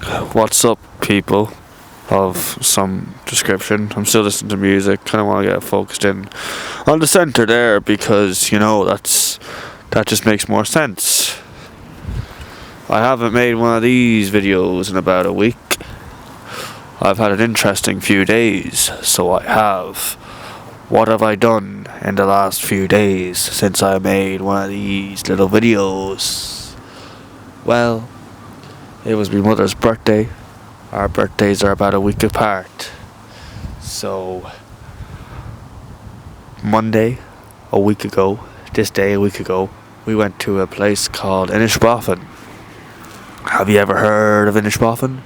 What's up, people of some description? I'm still listening to music. Kind of want to get focused in on the centre there because that just makes more sense. I haven't made one of these videos in about a week. I've had an interesting few days, so I have. What have I done in the last few days since I made one of these little videos? Well, it was my mother's birthday. Our birthdays are about a week apart. So, Monday, a week ago, this day a week ago, we went to a place called Inishbofin. Have you ever heard of Inishbofin?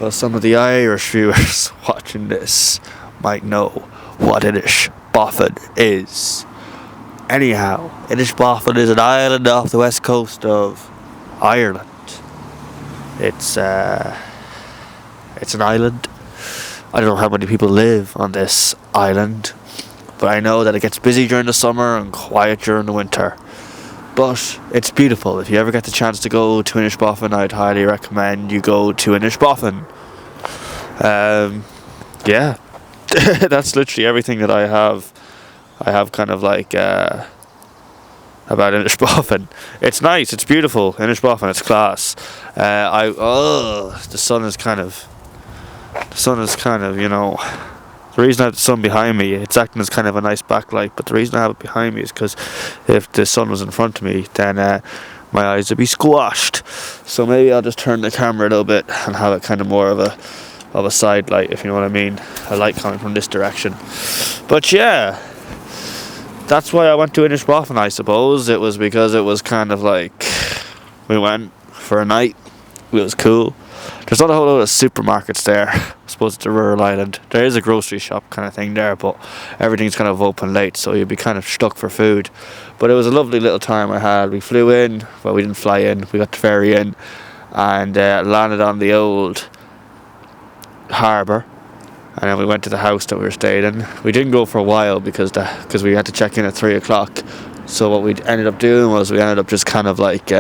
Well, some of the Irish viewers watching this might know what Inishbofin is. Anyhow, Inishbofin is an island off the west coast of Ireland. It's an island. I don't know how many people live on this island, but I know that it gets busy during the summer and quiet during the winter. But it's beautiful. If you ever get the chance to go to Inishbofin, I'd highly recommend you go to Inishbofin. Yeah, that's literally everything that I have. I have kind of like about Inishbofin. It's nice. It's beautiful. Inishbofin. It's class. The sun is kind of, you know. The reason I have the sun behind me, it's acting as kind of a nice backlight, but the reason I have it behind me is because if the sun was in front of me, then my eyes would be squashed. So maybe I'll just turn the camera a little bit and have it kind of more of a side light, if you know what I mean. A light coming from this direction. But yeah, that's why I went to Inishbofin, I suppose. It was because it was kind of like, we went for a night. It was cool. There's not a whole lot of supermarkets there. I suppose it's a rural island. There is a grocery shop kind of thing there, but everything's kind of open late, so you'd be kind of stuck for food. But it was a lovely little time I had. We flew in. Well, we didn't fly in. We got the ferry in and landed on the old harbour. And then we went to the house that we were staying in. We didn't go for a while because we had to check in at 3 o'clock. So what we ended up doing was we ended up just kind of like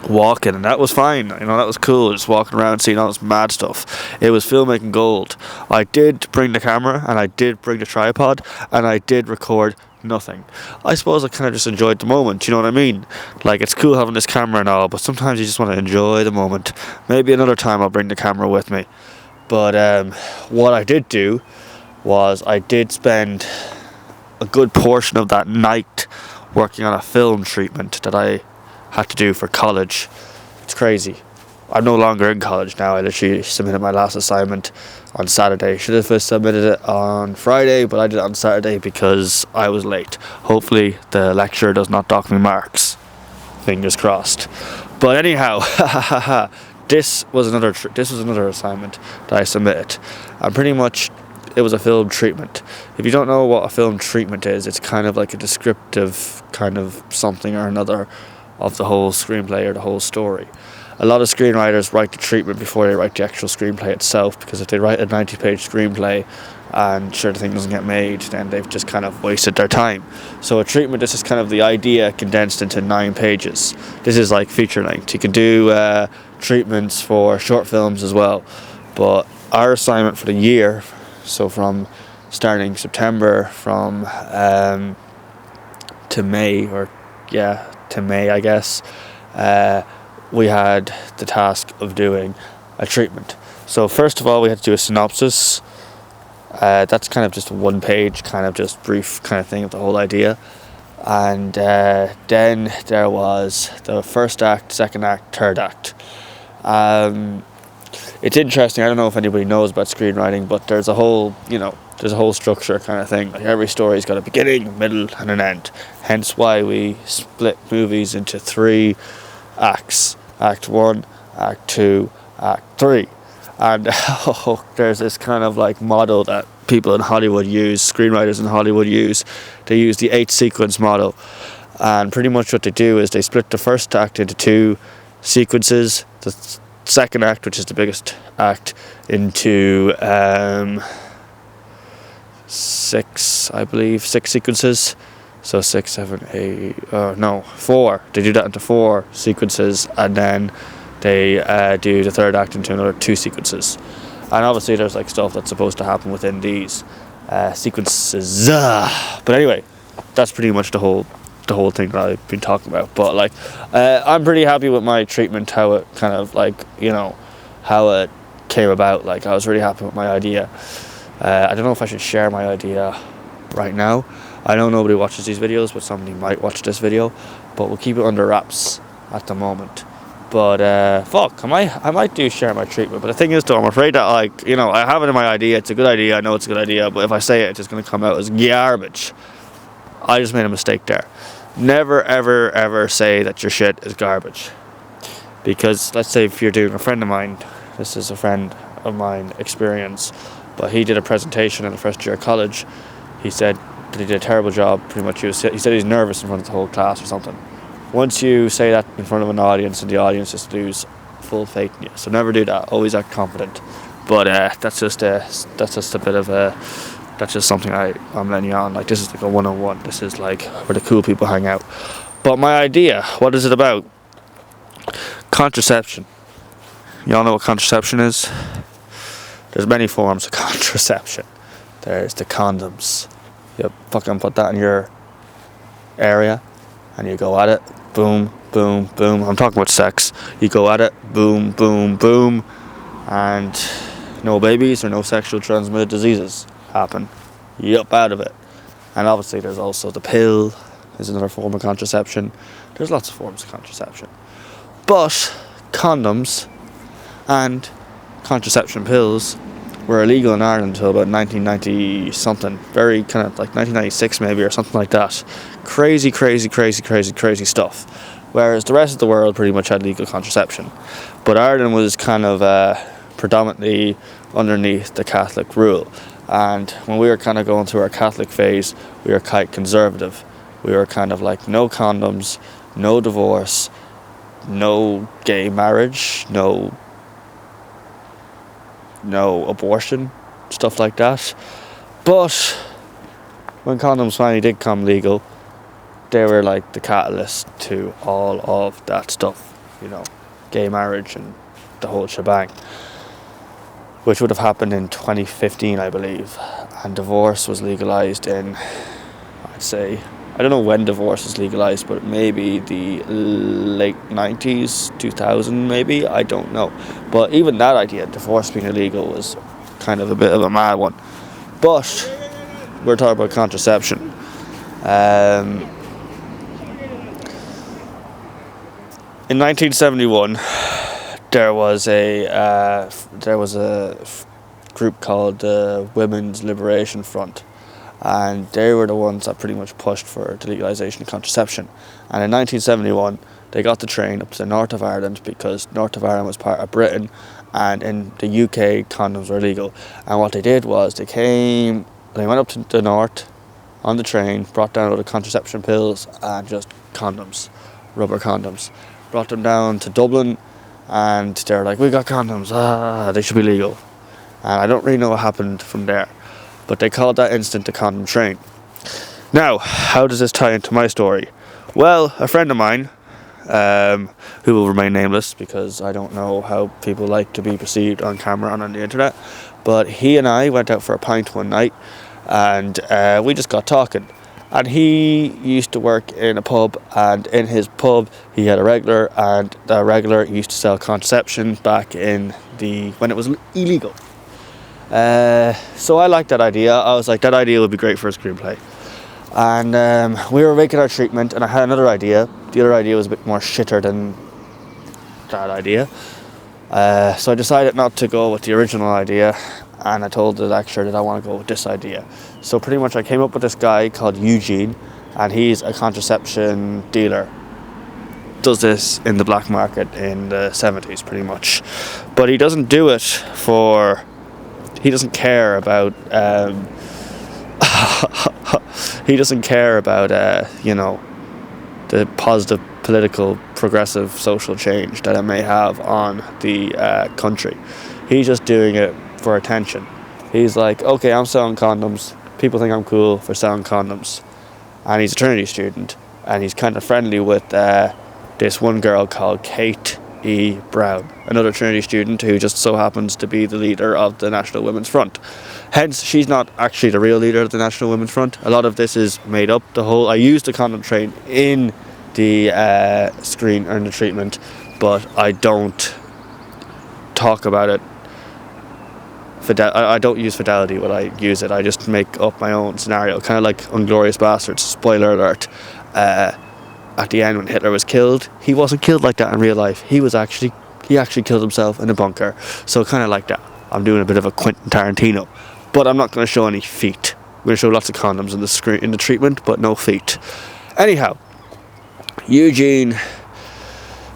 walking, and that was fine. You know, that was cool, just walking around seeing all this mad stuff. It was filmmaking gold. I did bring the camera and I did bring the tripod and I did record nothing. I suppose I kind of just enjoyed the moment, you know what I mean? Like, it's cool having this camera and all, but sometimes you just want to enjoy the moment. Maybe another time I'll bring the camera with me. But what I did do was I did spend a good portion of that night working on a film treatment that I had to do for college. It's crazy. I'm no longer in college now. I literally submitted my last assignment on Saturday. Should have submitted it on Friday, but I did it on Saturday because I was late. Hopefully the lecturer does not dock me marks. Fingers crossed. But anyhow, this was another assignment that I submitted, and pretty much it was a film treatment. If you don't know what a film treatment is, it's kind of like a descriptive kind of something or another of the whole screenplay or the whole story. A lot of screenwriters write the treatment before they write the actual screenplay itself, because if they write a 90-page screenplay and sure the thing doesn't get made, then they've just kind of wasted their time. So a treatment is just kind of the idea condensed into 9 pages. This is like feature length. You can do treatments for short films as well, but our assignment for the year, so from starting September to May, I guess, we had the task of doing a treatment. So first of all, we had to do a synopsis. That's kind of just a 1-page, kind of just brief kind of thing of the whole idea. And then there was the first act, second act, third act. It's interesting. I don't know if anybody knows about screenwriting, but there's a whole structure kind of thing. Like, every story's got a beginning, a middle, and an end. Hence why we split movies into 3 acts. Act 1, Act 2, Act 3. And there's this kind of like model that people in Hollywood use, screenwriters in Hollywood use. They use the 8 sequence model. And pretty much what they do is they split the first act into 2 sequences. The second act, which is the biggest act, into 6 sequences. So 6, 7, 8, 4. They do that into 4 sequences, and then they do the third act into another 2 sequences. And obviously there's like stuff that's supposed to happen within these sequences. But anyway, that's pretty much the whole thing that I've been talking about. But like, I'm pretty happy with my treatment, how it kind of like, how it came about. Like, I was really happy with my idea. I don't know if I should share my idea right now. I know nobody watches these videos, but somebody might watch this video. But we'll keep it under wraps at the moment. But I might do share my treatment. But the thing is, though, I'm afraid that I have it in my idea. It's a good idea. I know it's a good idea. But if I say it, it's just going to come out as garbage. I just made a mistake there. Never, ever, ever say that your shit is garbage. Because let's say if you're doing a friend of mine, this is a friend of mine experience, but he did a presentation in the first year of college. He said that he did a terrible job. Pretty much, he said he was nervous in front of the whole class or something. Once you say that in front of an audience and the audience just lose full faith in you, so never do that. Always act confident. But that's just a bit of a. That's just something I'm letting you on. Like, this is like a 101. This is like where the cool people hang out. But my idea, what is it about? Contraception. Y'all know what contraception is? There's many forms of contraception. There's the condoms. You fucking put that in your area and you go at it. Boom, boom, boom. I'm talking about sex. You go at it. Boom, boom, boom. And no babies or no sexually transmitted diseases happen. Yup, out of it. And obviously there's also the pill is another form of contraception. There's lots of forms of contraception. But condoms and contraception pills were illegal in Ireland until about 1990 something. Very kind of like 1996 maybe or something like that. Crazy stuff. Whereas the rest of the world pretty much had legal contraception. But Ireland was kind of predominantly underneath the Catholic rule. And when we were kind of going through our Catholic phase, we were quite conservative. We were kind of like no condoms, no divorce, no gay marriage, no abortion, stuff like that. But when condoms finally did come legal, they were like the catalyst to all of that stuff, gay marriage and the whole shebang, which would have happened in 2015, I believe. And divorce was legalized in, I'd say, I don't know when divorce was legalized, but maybe the late 90s, 2000 maybe, I don't know. But even that idea, divorce being illegal, was kind of a bit of a mad one. But we're talking about contraception. In 1971, there was a group called the Women's Liberation Front. And they were the ones that pretty much pushed for the legalisation of contraception. And in 1971, they got the train up to the north of Ireland because north of Ireland was part of Britain, and in the UK, condoms were illegal. And what they did was they went up to the north on the train, brought down all the contraception pills and just condoms, rubber condoms. Brought them down to Dublin, and they were like, we got condoms, they should be legal. And I don't really know what happened from there. But they called that instant the condom train. Now, how does this tie into my story? Well, a friend of mine, who will remain nameless because I don't know how people like to be perceived on camera and on the internet, but he and I went out for a pint one night and we just got talking. And he used to work in a pub, and in his pub he had a regular, and the regular used to sell contraception back in when it was illegal. So I liked that idea. I was like, that idea would be great for a screenplay. And we were making our treatment, and I had another idea. The other idea was a bit more shitter than that idea. So I decided not to go with the original idea, and I told the lecturer that I want to go with this idea. So pretty much I came up with this guy called Eugene, and he's a contraception dealer. Does this in the black market in the 70s pretty much. But he doesn't do it for... He doesn't care about, the positive political, progressive, social change that it may have on the country. He's just doing it for attention. He's like, okay, I'm selling condoms. People think I'm cool for selling condoms. And he's a Trinity student, and he's kind of friendly with this one girl called Kate E. Brown, another Trinity student who just so happens to be the leader of the National Women's Front. Hence, she's not actually the real leader of the National Women's Front. A lot of this is made up. I used the condom train in the screen or in the treatment, but I don't talk about it. I don't use fidelity when I use it. I just make up my own scenario, kind of like Inglourious Basterds. Spoiler alert. At the end, when Hitler was killed, he wasn't killed like that in real life. He actually killed himself in a bunker. So kind of like that. I'm doing a bit of a Quentin Tarantino, but I'm not going to show any feet. I'm going to show lots of condoms in the treatment, but no feet. Anyhow, Eugene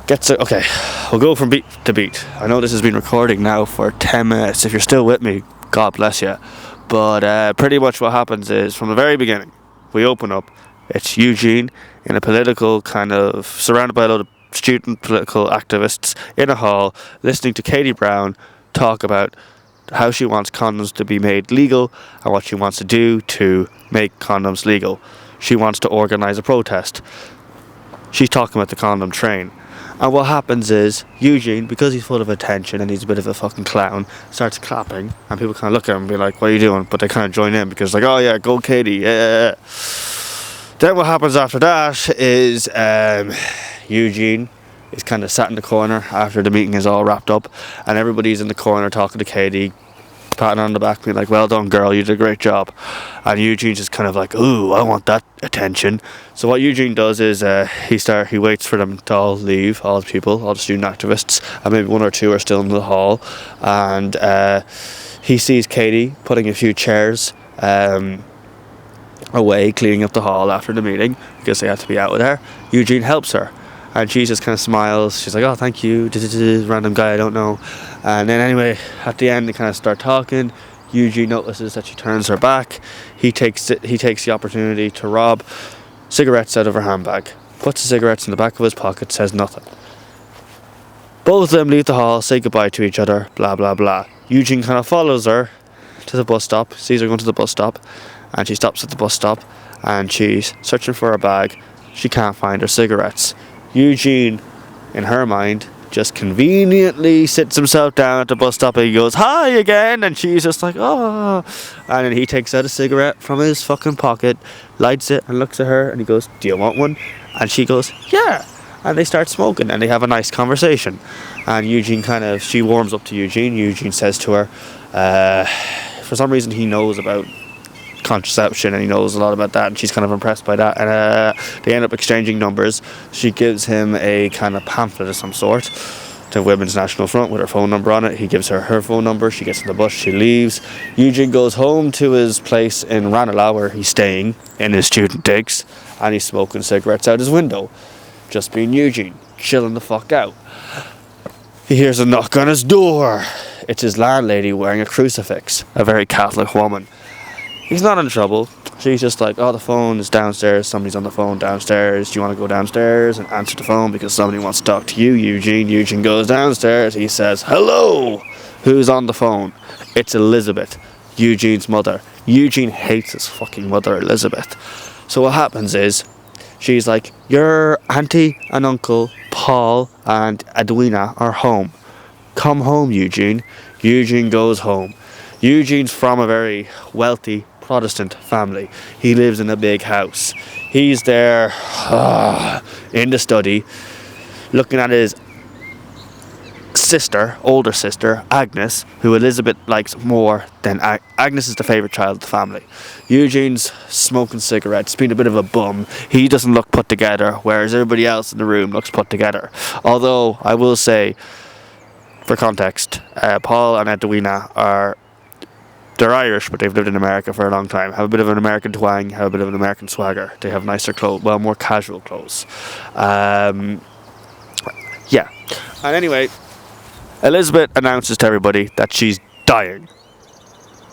gets it. Okay, we'll go from beat to beat. I know this has been recording now for 10 minutes. If you're still with me, God bless you. But pretty much what happens is, from the very beginning, we open up. It's Eugene in a political kind of, surrounded by a lot of student political activists in a hall, listening to Katie Brown talk about how she wants condoms to be made legal and what she wants to do to make condoms legal. She wants to organise a protest. She's talking about the condom train. And what happens is, Eugene, because he's full of attention and he's a bit of a fucking clown, starts clapping, and people kind of look at him and be like, what are you doing? But they kind of join in because like, oh yeah, go Katie, yeah. Then what happens after that is Eugene is kind of sat in the corner after the meeting is all wrapped up, and everybody's in the corner talking to Katie, patting her on the back, being like, well done girl, you did a great job. And Eugene's just kind of like, ooh, I want that attention. So what Eugene does is he waits for them to all leave, all the people, all the student activists, and maybe one or two are still in the hall, and he sees Katie putting a few chairs away, cleaning up the hall after the meeting because they have to be out with her. Eugene helps her, and she just kind of smiles. She's like, oh, thank you, random guy I don't know. And then anyway, at the end they kind of start talking. Eugene notices that she turns her back. He takes the opportunity to rob cigarettes out of her handbag, puts the cigarettes in the back of his pocket, says nothing. Both of them leave the hall, say goodbye to each other, blah blah blah. Eugene kind of follows her to the bus stop, sees her going to the bus stop, and she stops at the bus stop and she's searching for her bag. She can't find her cigarettes. Eugene, in her mind, just conveniently sits himself down at the bus stop and he goes, hi again, and she's just like, oh. And then he takes out a cigarette from his fucking pocket, lights it and looks at her and he goes, do you want one? And she goes, yeah. And they start smoking and they have a nice conversation. And Eugene she warms up to Eugene. Eugene says to her, for some reason he knows about contraception and he knows a lot about that, and she's kind of impressed by that, and they end up exchanging numbers. She gives him a kind of pamphlet of some sort, to Women's National Front, with her phone number on it. He gives her phone number. She gets in the bus, she leaves. Eugene goes home to his place in Ranelagh where he's staying in his student digs, and he's smoking cigarettes out his window, just being Eugene, chilling the fuck out. He hears a knock on his door. It's his landlady wearing a crucifix, a very Catholic woman. He's not in trouble. She's just like, oh, the phone is downstairs. Somebody's on the phone downstairs. Do you want to go downstairs and answer the phone because somebody wants to talk to you, Eugene? Eugene goes downstairs. He says, hello. Who's on the phone? It's Elizabeth, Eugene's mother. Eugene hates his fucking mother, Elizabeth. So what happens is, she's like, your auntie and uncle, Paul and Edwina, are home. Come home, Eugene. Eugene goes home. Eugene's from a very wealthy Protestant family. He lives in a big house. He's there in the study looking at his older sister, Agnes, who Elizabeth likes more than Agnes is the favourite child of the family. Eugene's smoking cigarettes, being a bit of a bum. He doesn't look put together, whereas everybody else in the room looks put together. Although, I will say, for context, Paul and Edwina they're Irish, but they've lived in America for a long time. Have a bit of an American twang, have a bit of an American swagger. They have nicer clothes, well, more casual clothes. Yeah. And anyway, Elizabeth announces to everybody that she's dying.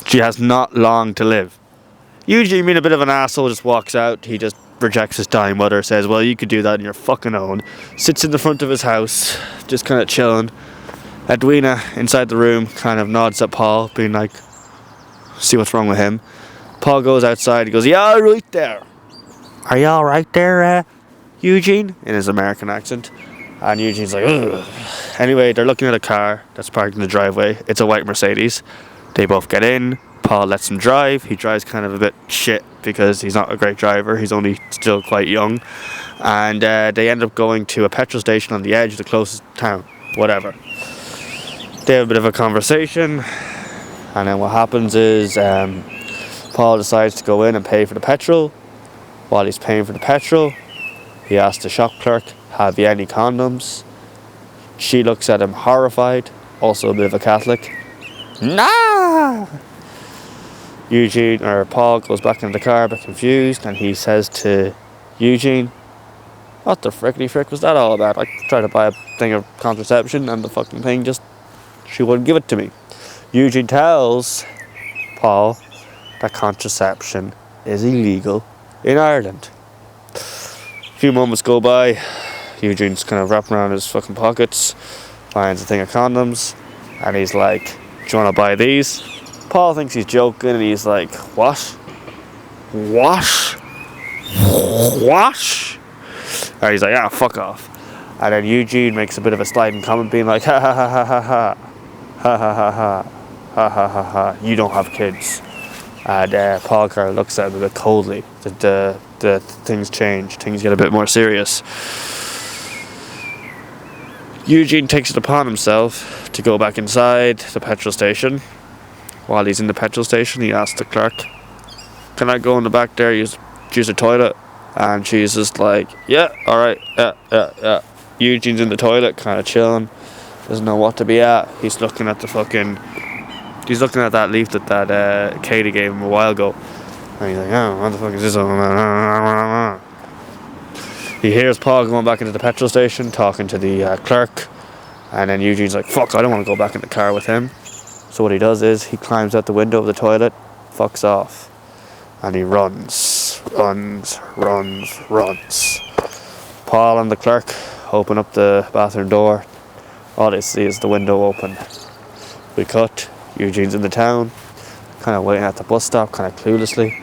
She has not long to live. Eugene, being a bit of an asshole, just walks out. He just rejects his dying mother, says, well, you could do that on your fucking own. Sits in the front of his house, just kind of chilling. Edwina, inside the room, kind of nods at Paul, being like, see what's wrong with him. Paul goes outside. He goes, you all right there? Are you all right there, Eugene? In his American accent. And Eugene's like, ugh. Anyway, they're looking at a car that's parked in the driveway. It's a white Mercedes. They both get in. Paul lets him drive. He drives kind of a bit shit because he's not a great driver. He's only still quite young. And they end up going to a petrol station on the edge of the closest town. Whatever. They have a bit of a conversation. And then what happens is Paul decides to go in and pay for the petrol. While he's paying for the petrol, he asks the shop clerk, have you any condoms? She looks at him horrified, also a bit of a Catholic. Nah! Paul goes back into the car a bit confused, and he says to Eugene, what the frickety frick was that all about? I tried to buy a thing of contraception and the fucking thing she wouldn't give it to me. Eugene tells Paul that contraception is illegal in Ireland. A few moments go by, Eugene's kind of wrapping around his fucking pockets, finds a thing of condoms, and he's like, do you want to buy these? Paul thinks he's joking, and he's like, what? What? And he's like, ah, fuck off. And then Eugene makes a bit of a sliding comment, being like, ha ha ha ha ha ha, ha ha ha ha, ha ha ha ha, you don't have kids. And Paul kind of looks at him a bit coldly. The things change, things get a bit more serious. Eugene takes it upon himself to go back inside the petrol station. While he's in the petrol station, he asks the clerk, can I go in the back there, use the toilet? And she's just like, yeah, alright, yeah. Eugene's in the toilet, kind of chilling, doesn't know what to be at. He's looking at that leaflet that Katie gave him a while ago. And he's like, oh, what the fuck is this? He hears Paul going back into the petrol station, talking to the clerk. And then Eugene's like, fuck, I don't want to go back in the car with him. So what he does is, he climbs out the window of the toilet, fucks off. And he runs. Paul and the clerk open up the bathroom door. All they see is the window open. We cut. Eugene's in the town, kind of waiting at the bus stop, kind of cluelessly.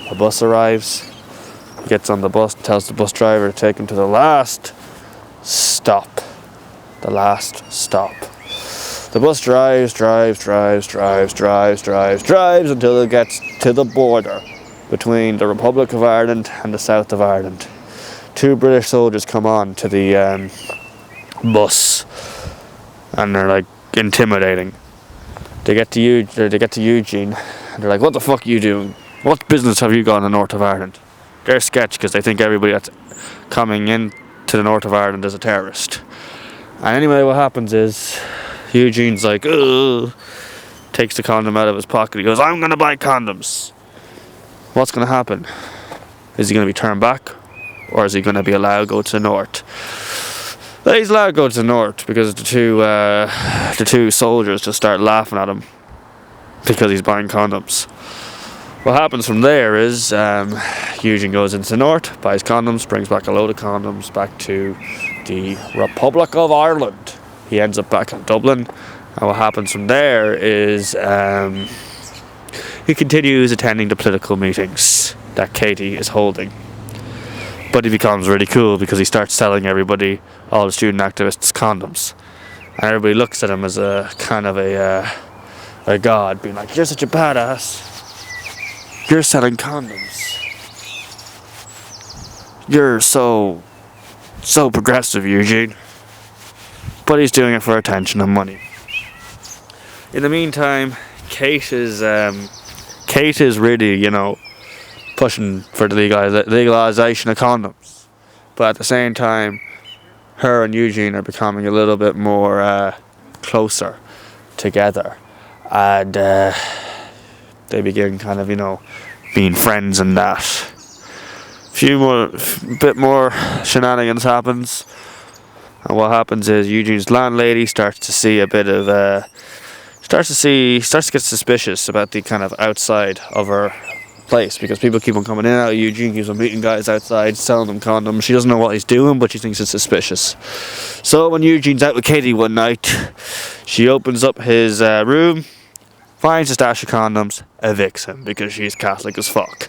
The bus arrives. He gets on the bus, tells the bus driver to take him to the last stop. The bus drives until it gets to the border between the Republic of Ireland and the South of Ireland. 2 British soldiers come on to the bus, and they're like intimidating. They get to Eugene, and they're like, what the fuck are you doing? What business have you got in the north of Ireland? They're sketch because they think everybody that's coming in to the north of Ireland is a terrorist. And anyway, what happens is, Eugene's like, ugh, takes the condom out of his pocket. He goes, I'm going to buy condoms. What's going to happen? Is he going to be turned back? Or is he going to be allowed to go to the north? Well, he's allowed to go to the north because the two soldiers just start laughing at him because he's buying condoms. What happens from there is Eugene goes into the north, buys condoms, brings back a load of condoms back to the Republic of Ireland. He ends up back in Dublin, and what happens from there is he continues attending the political meetings that Katie is holding. But he becomes really cool because he starts selling everybody, all the student activists, condoms. And everybody looks at him as a kind of a god, being like, you're such a badass. You're selling condoms. You're so progressive, Eugene. But he's doing it for attention and money. In the meantime, Kate is really, pushing for the legalization of condoms. But at the same time, her and Eugene are becoming a little bit more closer together. And they begin kind of, being friends and that. Bit more shenanigans happens. And what happens is Eugene's landlady starts to see a bit of starts to get suspicious about the kind of outside of her place, because people keep on coming in and out. Eugene keeps on meeting guys outside, selling them condoms. She doesn't know what he's doing, but she thinks it's suspicious. So when Eugene's out with Katie one night, she opens up his room, finds a stash of condoms, evicts him because she's Catholic as fuck.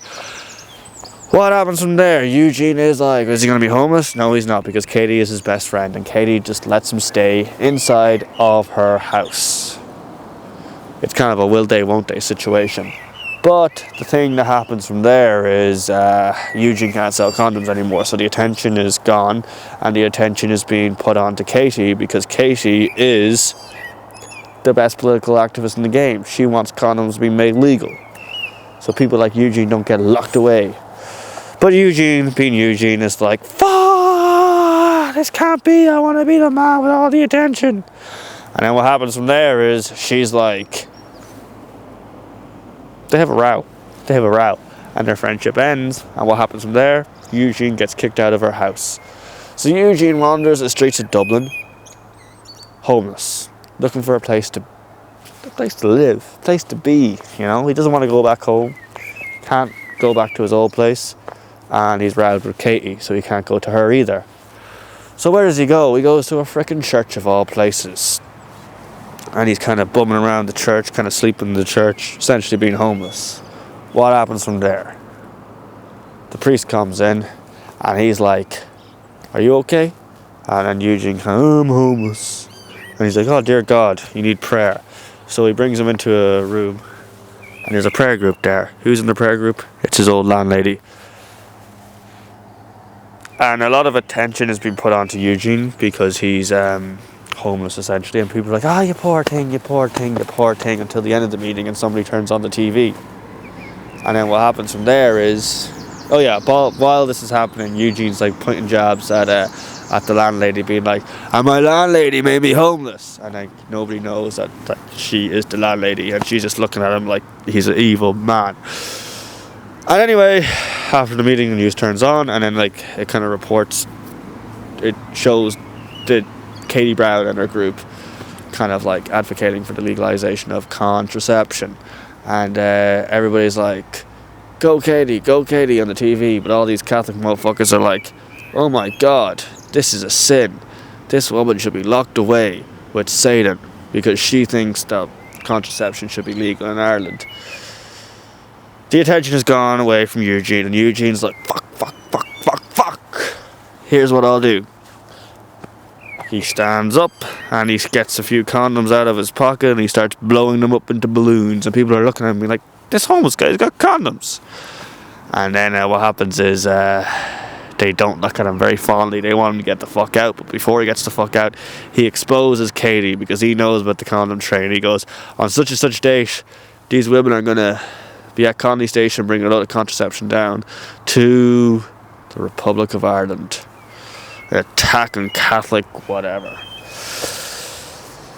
What happens from there? Eugene is like, is he going to be homeless? No, he's not, because Katie is his best friend, and Katie just lets him stay inside of her house. It's kind of a will they, won't they situation. But the thing that happens from there is Eugene can't sell condoms anymore, so the attention is gone, and the attention is being put on to Katie, because Katie is the best political activist in the game. She wants condoms being made legal, so people like Eugene don't get locked away. But Eugene, being Eugene, is like, fuck, this can't be, I want to be the man with all the attention. And then what happens from there is, she's like, they have a row, and their friendship ends, and what happens from there? Eugene gets kicked out of her house. So Eugene wanders the streets of Dublin, homeless, looking for a place to live, a place to be, you know? He doesn't want to go back home, can't go back to his old place, and he's riled with Katie, so he can't go to her either. So where does he go? He goes to a frickin' church of all places. And he's kind of bumming around the church, kind of sleeping in the church, essentially being homeless. What happens from there? The priest comes in, and he's like, are you okay? And then Eugene kind of, I'm homeless. And he's like, oh dear God, you need prayer. So he brings him into a room, and there's a prayer group there. Who's in the prayer group? It's his old landlady. And a lot of attention has been put onto Eugene because he's homeless essentially, and people are like, ah, you poor thing, you poor thing, you poor thing, until the end of the meeting and somebody turns on the TV. And then what happens from there is, oh yeah, while this is happening, Eugene's like pointing jabs at the landlady, being like, and my landlady made me homeless. And like nobody knows that she is the landlady, and she's just looking at him like he's an evil man. And anyway, after the meeting, the news turns on, and then like it kind of reports, it shows that Katie Brown and her group kind of like advocating for the legalization of contraception, and everybody's like, go Katie on the TV, but all these Catholic motherfuckers are like, oh my God, this is a sin, this woman should be locked away with Satan because she thinks that contraception should be legal in Ireland. The attention has gone away from Eugene, and Eugene's like, fuck. Here's what I'll do. He stands up, and he gets a few condoms out of his pocket, and he starts blowing them up into balloons, and people are looking at him like, this homeless guy's got condoms. And then what happens is, they don't look at him very fondly. They want him to get the fuck out, but before he gets the fuck out, he exposes Katie, because he knows about the condom train. He goes, on such and such date, these women are going to be at Conley Station bringing a lot of contraception down to the Republic of Ireland. Attacking Catholic whatever.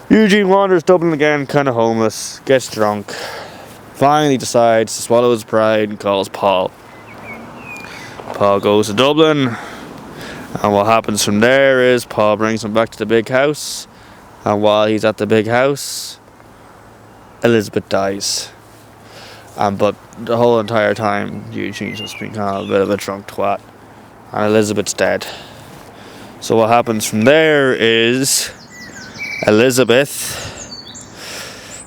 Eugene wanders Dublin again, kind of homeless, gets drunk, finally decides to swallow his pride and calls Paul. Paul goes to Dublin, and what happens from there is Paul brings him back to the big house, and while he's at the big house, Elizabeth dies. But the whole entire time, Eugene's just been kind of a bit of a drunk twat, and Elizabeth's dead. So what happens from there is Elizabeth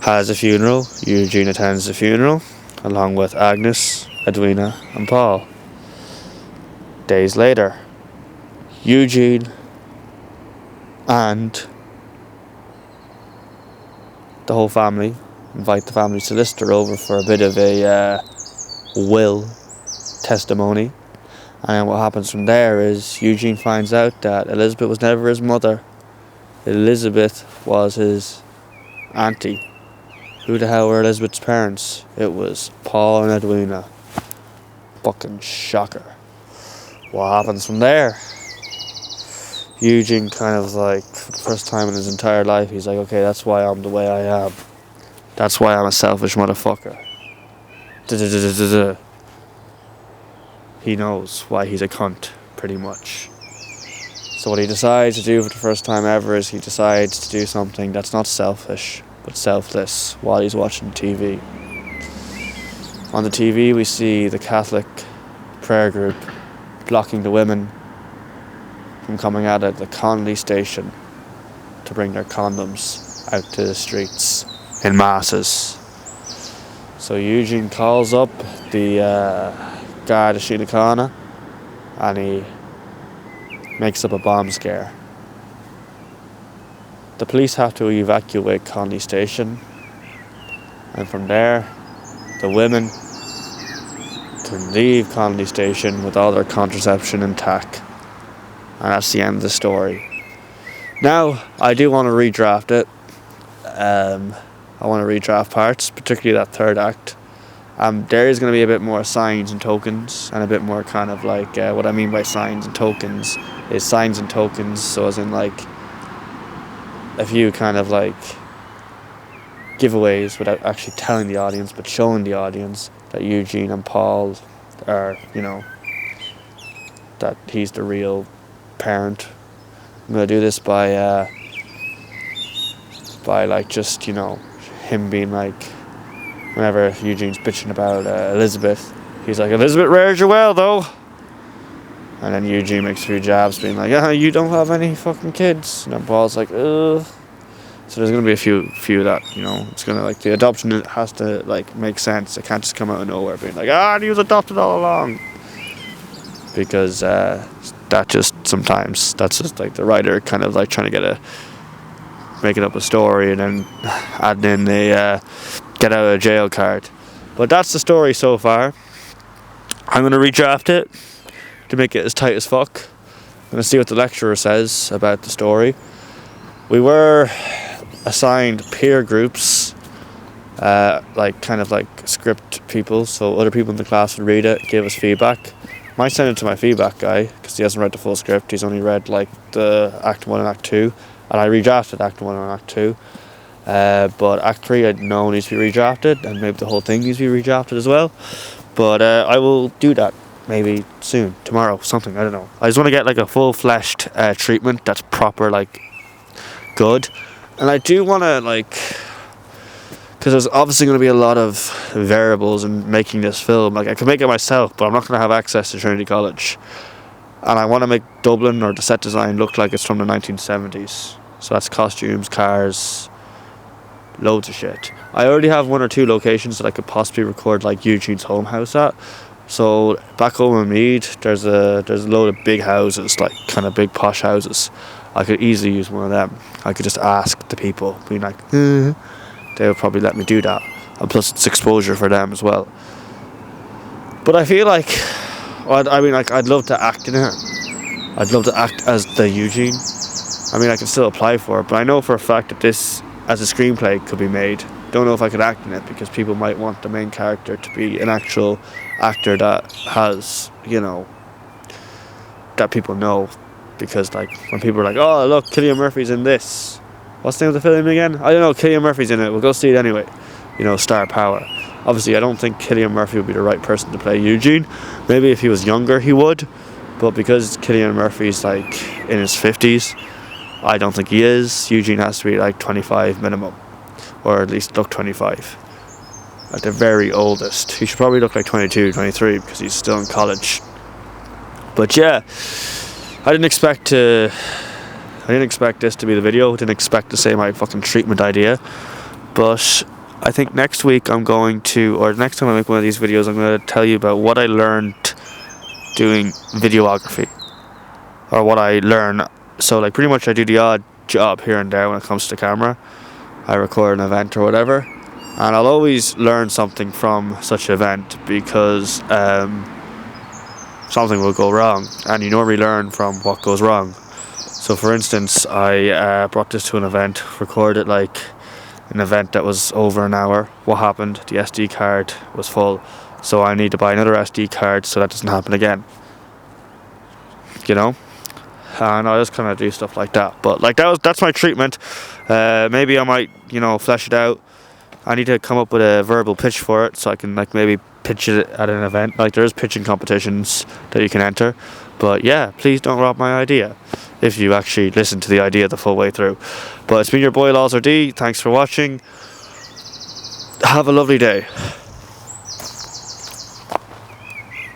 has a funeral. Eugene attends the funeral, along with Agnes, Edwina, and Paul. Days later, Eugene and the whole family invite the family solicitor over for a bit of a will testimony. And then what happens from there is Eugene finds out that Elizabeth was never his mother. Elizabeth was his auntie. Who the hell were Elizabeth's parents? It was Paul and Edwina. Fucking shocker. What happens from there? Eugene kind of like, for the first time in his entire life, he's like, okay, that's why I'm the way I am. That's why I'm a selfish motherfucker. He knows why he's a cunt, pretty much. So what he decides to do for the first time ever is he decides to do something that's not selfish, but selfless, while he's watching TV. On the TV we see the Catholic prayer group blocking the women from coming out at the Conley Station to bring their condoms out to the streets in masses. So Eugene calls up the guard is the corner, and he makes up a bomb scare. The police have to evacuate Conley Station, and from there, the women can leave Conley Station with all their contraception intact. And that's the end of the story. Now, I do want to redraft it. I want to redraft parts, particularly that third act. There is going to be a bit more signs and tokens, and a bit more kind of like, what I mean by signs and tokens is signs and tokens, so as in like a few kind of like giveaways without actually telling the audience, but showing the audience that Eugene and Paul are, that he's the real parent. I'm gonna do this by like just him being like, whenever Eugene's bitching about Elizabeth, he's like, Elizabeth rears you well though, and then Eugene makes a few jabs being like, you don't have any fucking kids, and then Paul's like, ugh. So there's gonna be a few that it's gonna like, the adoption has to like make sense. It can't just come out of nowhere being like, he was adopted all along, because that just sometimes that's just like the writer kind of like trying to making up a story and then adding in the get out of jail card. But that's the story so far. I'm gonna redraft it to make it as tight as fuck. I'm gonna see what the lecturer says about the story. We were assigned peer groups, like kind of like script people, so other people in the class would read it, give us feedback. Might send it to my feedback guy, because he hasn't read the full script. He's only read like the Act 1 and Act 2, and I redrafted Act 1 and Act 2. But Act 3 I know needs to be redrafted, and maybe the whole thing needs to be redrafted as well. But I will do that maybe soon, tomorrow, something, I don't know. I just want to get like a full-fleshed treatment that's proper, like good. And I do want to like, because there's obviously going to be a lot of variables in making this film. Like I could make it myself, but I'm not going to have access to Trinity College. And I want to make Dublin or the set design look like it's from the 1970s. So that's costumes, cars, loads of shit. I already have 1 or 2 locations that I could possibly record like Eugene's home house at. So back home in Meath, there's a load of big houses, like kind of big posh houses. I could easily use one of them. I could just ask the people, being like, they would probably let me do that. And plus it's exposure for them as well. But I feel like, I'd love to act in it. I'd love to act as the Eugene. I mean, I can still apply for it, but I know for a fact that this, as a screenplay, could be made. Don't know if I could act in it, because people might want the main character to be an actual actor that has, that people know. Because like when people are like, oh look, Cillian Murphy's in this, what's the name of the film again? I don't know, Cillian Murphy's in it, we'll go see it anyway. Star power. Obviously I don't think Cillian Murphy would be the right person to play Eugene. Maybe if he was younger he would, but because Cillian Murphy's like in his 50s, I don't think he is. Eugene has to be like 25 minimum, or at least look 25 at the very oldest. He should probably look like 22, 23, because he's still in college. But yeah, I didn't expect this to be the video. Didn't expect to say my fucking treatment idea. But I think next week or next time I make one of these videos, I'm going to tell you about what I learned doing videography, or what I learn. So like pretty much I do the odd job here and there when it comes to camera. I record an event or whatever, and I'll always learn something from such an event, because something will go wrong, and you normally learn from what goes wrong. So for instance, I brought this to an event, recorded like an event that was over an hour. What happened? The SD card was full, so I need to buy another SD card so that doesn't happen again. And I just kind of do stuff like that. But like that's my treatment. Maybe I might flesh it out. I need to come up with a verbal pitch for it, so I can like maybe pitch it at an event. Like there's pitching competitions that you can enter. But yeah, please don't rob my idea if you actually listen to the idea the full way through. But it's been your boy Lawser D. Thanks for watching. Have a lovely day.